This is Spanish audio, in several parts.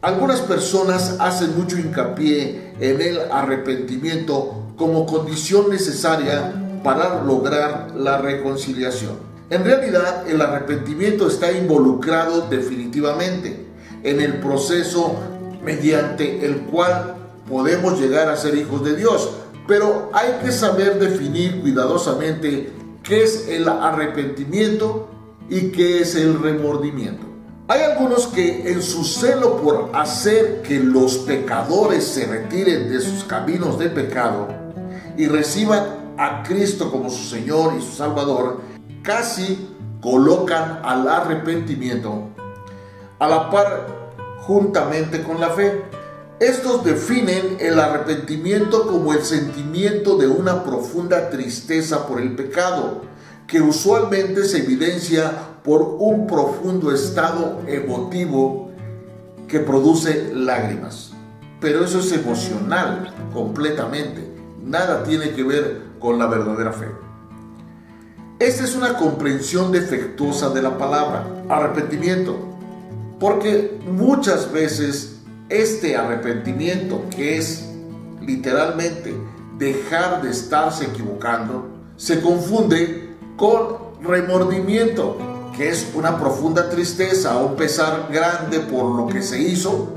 Algunas personas hacen mucho hincapié en el arrepentimiento como condición necesaria para lograr la reconciliación. En realidad, el arrepentimiento está involucrado definitivamente en el proceso mediante el cual podemos llegar a ser hijos de Dios, pero hay que saber definir cuidadosamente qué es el arrepentimiento y qué es el remordimiento. Hay algunos que en su celo por hacer que los pecadores se retiren de sus caminos de pecado y reciban a Cristo como su Señor y su Salvador, casi colocan al arrepentimiento a la par juntamente con la fe. Estos definen el arrepentimiento como el sentimiento de una profunda tristeza por el pecado, que usualmente se evidencia por un profundo estado emotivo que produce lágrimas. Pero eso es emocional completamente, nada tiene que ver con la verdadera fe. Esta es una comprensión defectuosa de la palabra arrepentimiento, porque muchas veces este arrepentimiento, que es literalmente dejar de estarse equivocando, se confunde con remordimiento, que es una profunda tristeza o un pesar grande por lo que se hizo,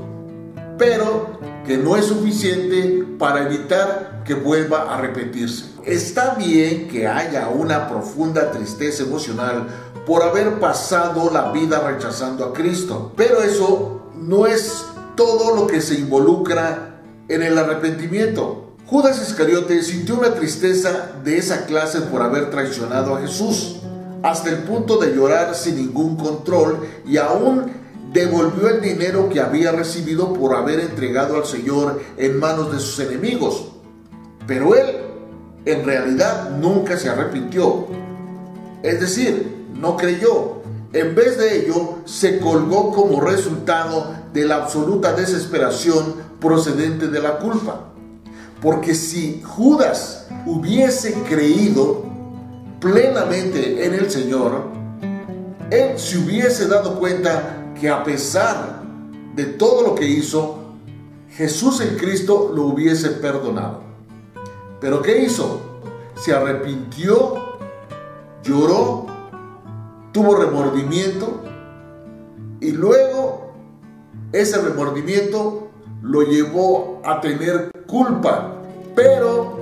pero que no es suficiente para evitar que vuelva a repetirse. Está bien que haya una profunda tristeza emocional por haber pasado la vida rechazando a Cristo, pero eso no es todo lo que se involucra en el arrepentimiento. Judas Iscariote sintió una tristeza de esa clase por haber traicionado a Jesús, hasta el punto de llorar sin ningún control, y aún devolvió el dinero que había recibido por haber entregado al Señor en manos de sus enemigos. Pero él, en realidad, nunca se arrepintió. Es decir, no creyó. En vez de ello, se colgó como resultado de la absoluta desesperación procedente de la culpa. Porque si Judas hubiese creído plenamente en el Señor, él se hubiese dado cuenta que a pesar de todo lo que hizo, Jesús el Cristo lo hubiese perdonado. ¿Pero qué hizo? Se arrepintió, lloró, tuvo remordimiento, y luego ese remordimiento lo llevó a tener culpa. Pero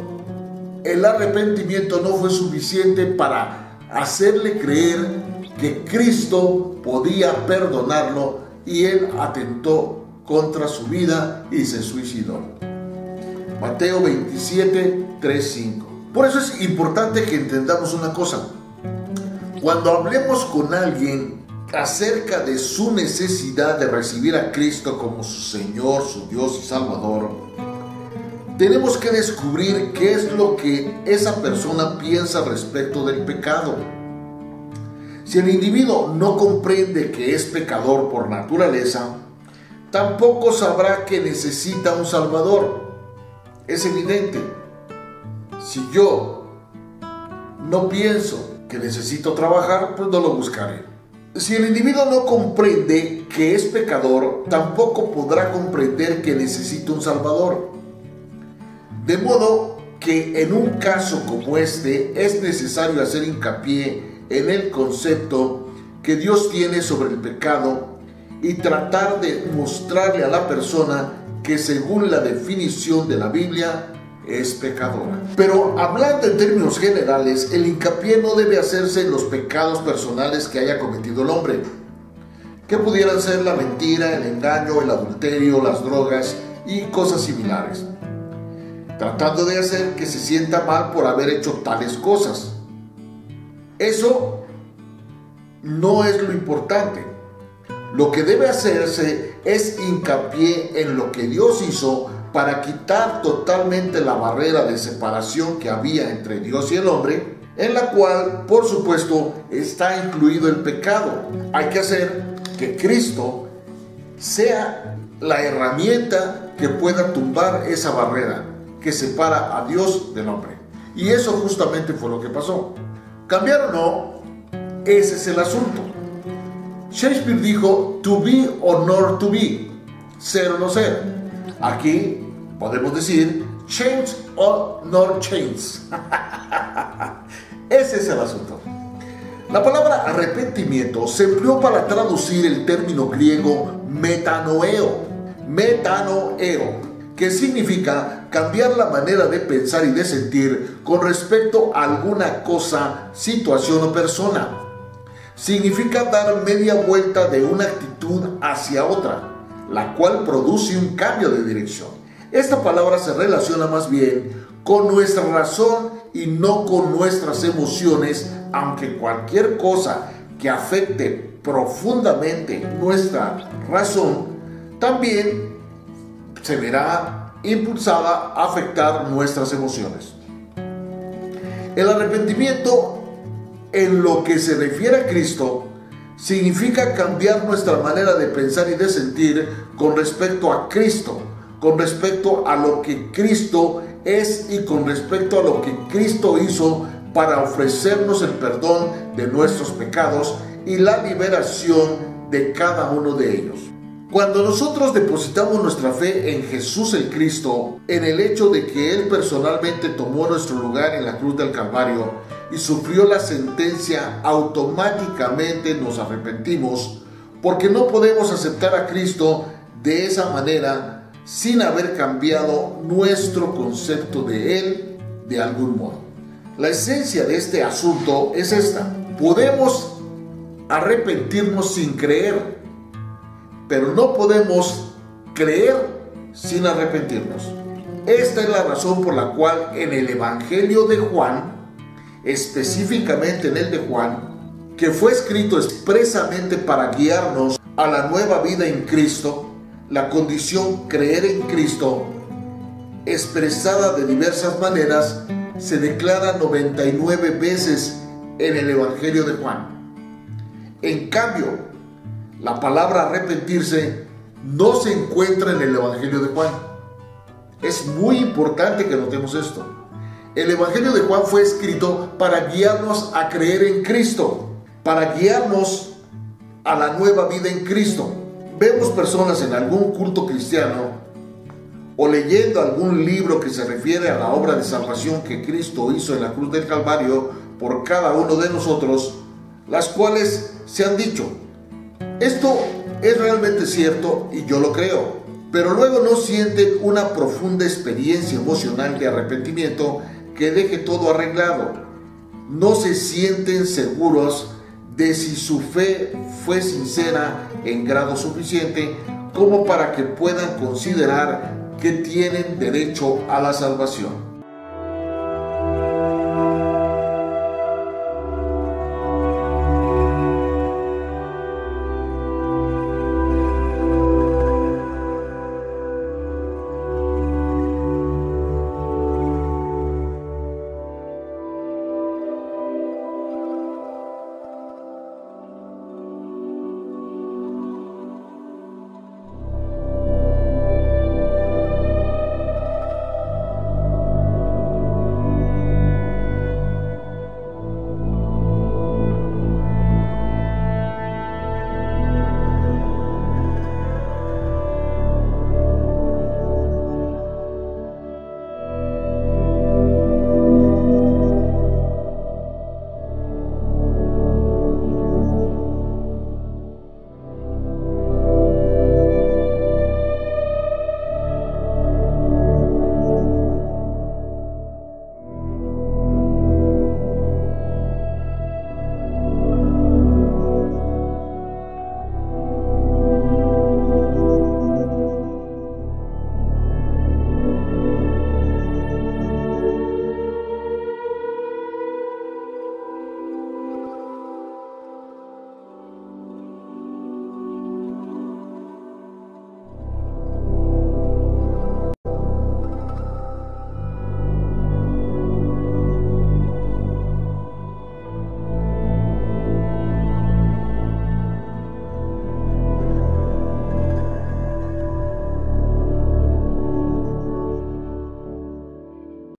el arrepentimiento no fue suficiente para hacerle creer que Cristo podía perdonarlo, y él atentó contra su vida y se suicidó. Mateo 27, 3, 5. Por eso es importante que entendamos una cosa. Cuando hablemos con alguien acerca de su necesidad de recibir a Cristo como su Señor, su Dios y Salvador, tenemos que descubrir qué es lo que esa persona piensa respecto del pecado. Si el individuo no comprende que es pecador por naturaleza, tampoco sabrá que necesita un Salvador. Es evidente. Si yo no pienso que necesito trabajar, pues no lo buscaré. Si el individuo no comprende que es pecador, tampoco podrá comprender que necesita un Salvador. De modo que en un caso como este es necesario hacer hincapié en el concepto que Dios tiene sobre el pecado y tratar de mostrarle a la persona que, según la definición de la Biblia, es pecadora. Pero hablando en términos generales, el hincapié no debe hacerse en los pecados personales que haya cometido el hombre, que pudieran ser la mentira, el engaño, el adulterio, las drogas y cosas similares, tratando de hacer que se sienta mal por haber hecho tales cosas. Eso no es lo importante. Lo que debe hacerse es hincapié en lo que Dios hizo para quitar totalmente la barrera de separación que había entre Dios y el hombre, en la cual, por supuesto, está incluido el pecado. Hay que hacer que Cristo sea la herramienta que pueda tumbar esa barrera que separa a Dios del hombre. Y eso justamente fue lo que pasó. ¿Cambiar o no? Ese es el asunto. Shakespeare dijo, to be or not to be, ser o no ser. Aquí podemos decir, change or not change. Ese es el asunto. La palabra arrepentimiento se empleó para traducir el término griego metanoeo, que significa cambiar la manera de pensar y de sentir con respecto a alguna cosa, situación o persona. Significa dar media vuelta de una actitud hacia otra, la cual produce un cambio de dirección. Esta palabra se relaciona más bien con nuestra razón y no con nuestras emociones, aunque cualquier cosa que afecte profundamente nuestra razón también se verá impulsada a afectar nuestras emociones. El arrepentimiento, en lo que se refiere a Cristo, significa cambiar nuestra manera de pensar y de sentir con respecto a Cristo, con respecto a lo que Cristo es y con respecto a lo que Cristo hizo para ofrecernos el perdón de nuestros pecados y la liberación de cada uno de ellos. Cuando nosotros depositamos nuestra fe en Jesús el Cristo, en el hecho de que Él personalmente tomó nuestro lugar en la cruz del Calvario y sufrió la sentencia, automáticamente nos arrepentimos, porque no podemos aceptar a Cristo de esa manera sin haber cambiado nuestro concepto de Él de algún modo. La esencia de este asunto es esta: podemos arrepentirnos sin creer, pero no podemos creer sin arrepentirnos. Esta es la razón por la cual en el Evangelio de Juan, específicamente en el de Juan, que fue escrito expresamente para guiarnos a la nueva vida en Cristo, la condición creer en Cristo, expresada de diversas maneras, se declara 99 veces en el Evangelio de Juan. En cambio, la palabra arrepentirse no se encuentra en el Evangelio de Juan. Es muy importante que notemos esto. El Evangelio de Juan fue escrito para guiarnos a creer en Cristo, para guiarnos a la nueva vida en Cristo. Vemos personas en algún culto cristiano o leyendo algún libro que se refiere a la obra de salvación que Cristo hizo en la cruz del Calvario por cada uno de nosotros, las cuales se han dicho: esto es realmente cierto y yo lo creo, pero luego no sienten una profunda experiencia emocional de arrepentimiento que deje todo arreglado. No se sienten seguros de si su fe fue sincera en grado suficiente como para que puedan considerar que tienen derecho a la salvación.